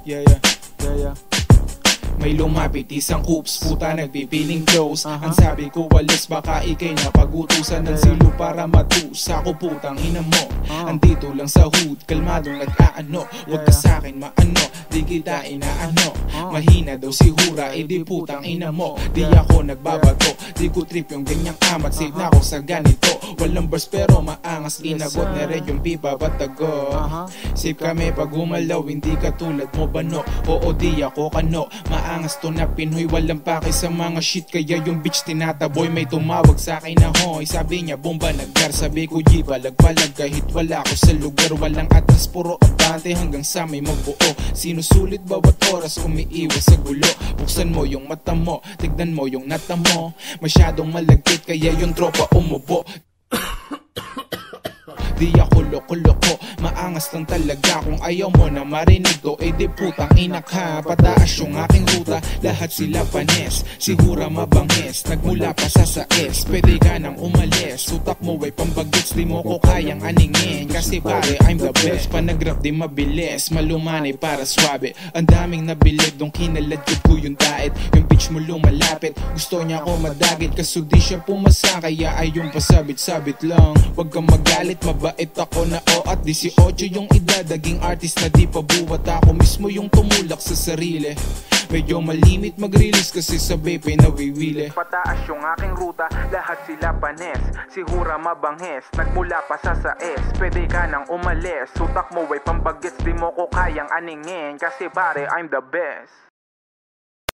Yeah. May lumapit isang hoops, puta nagpipiling close. Ang sabi ko walis, baka ikay napagutusan ng silo para matusa ko, putang ina mo. Andito lang sa hood, kalmadong nag-aano. Huwag ka sa'kin maano, di kita inaano. Mahina daw si Hura, di putang ina mo. Di ako nagbabato, di ko trip yung ganyang amat. Save na ako sa ganito, walang bars pero maangas. Inagot na rin yung pipa, batago. Save kami pag gumalaw, hindi katulad mo bano. Oo di ako kano, maangas to na Pinoy, walang pake sa mga shit. Kaya yung bitch tinataboy, may tumawag sa akin na hoy. Sabi niya bomba naggar, sabi ko di balag-balag. Kahit wala ako sa lugar, walang atras, puro abante hanggang sa may magbuo. Sinusulit bawat oras, umiiwas sa gulo. Buksan mo yung mata mo, tignan mo yung nata mo. Masyadong malagkit kaya yung tropa umubo. Di ako loko-loko, maangas lang talaga. Kung ayaw mo na marinig to, di putang ina ka. Pataas yung aking ruta, lahat sila panes. Si Hura mabangis, nagmula pa sa S. Pwede ka nang umalis, utak mo ay pambagits. Di mo ko kayang aningin, kasi pare I'm the best. Panagrap di mabilis, malumanay para swabe. Ang daming nabilib, dong kinaladkid ko yung diet. Yung bitch mo lumalapit, gusto niya ako madagit. Kaso di siya pumasa, kaya ay yung pasabit-sabit lang. Huwag kang magalit, mabait ako na at 18 yung edad. Naging artist na di pa buwat, ako mismo yung tumulak sa sarili. Medyo malimit mag-release kasi sabay pinawiwili. Pataas yung aking ruta, lahat sila panes. Si Hura mabanghes, nagmula pa sa S. Pwede ka nang umalis, utak mo ay pambagets. Di mo ko kayang aningin, kasi pare I'm the best.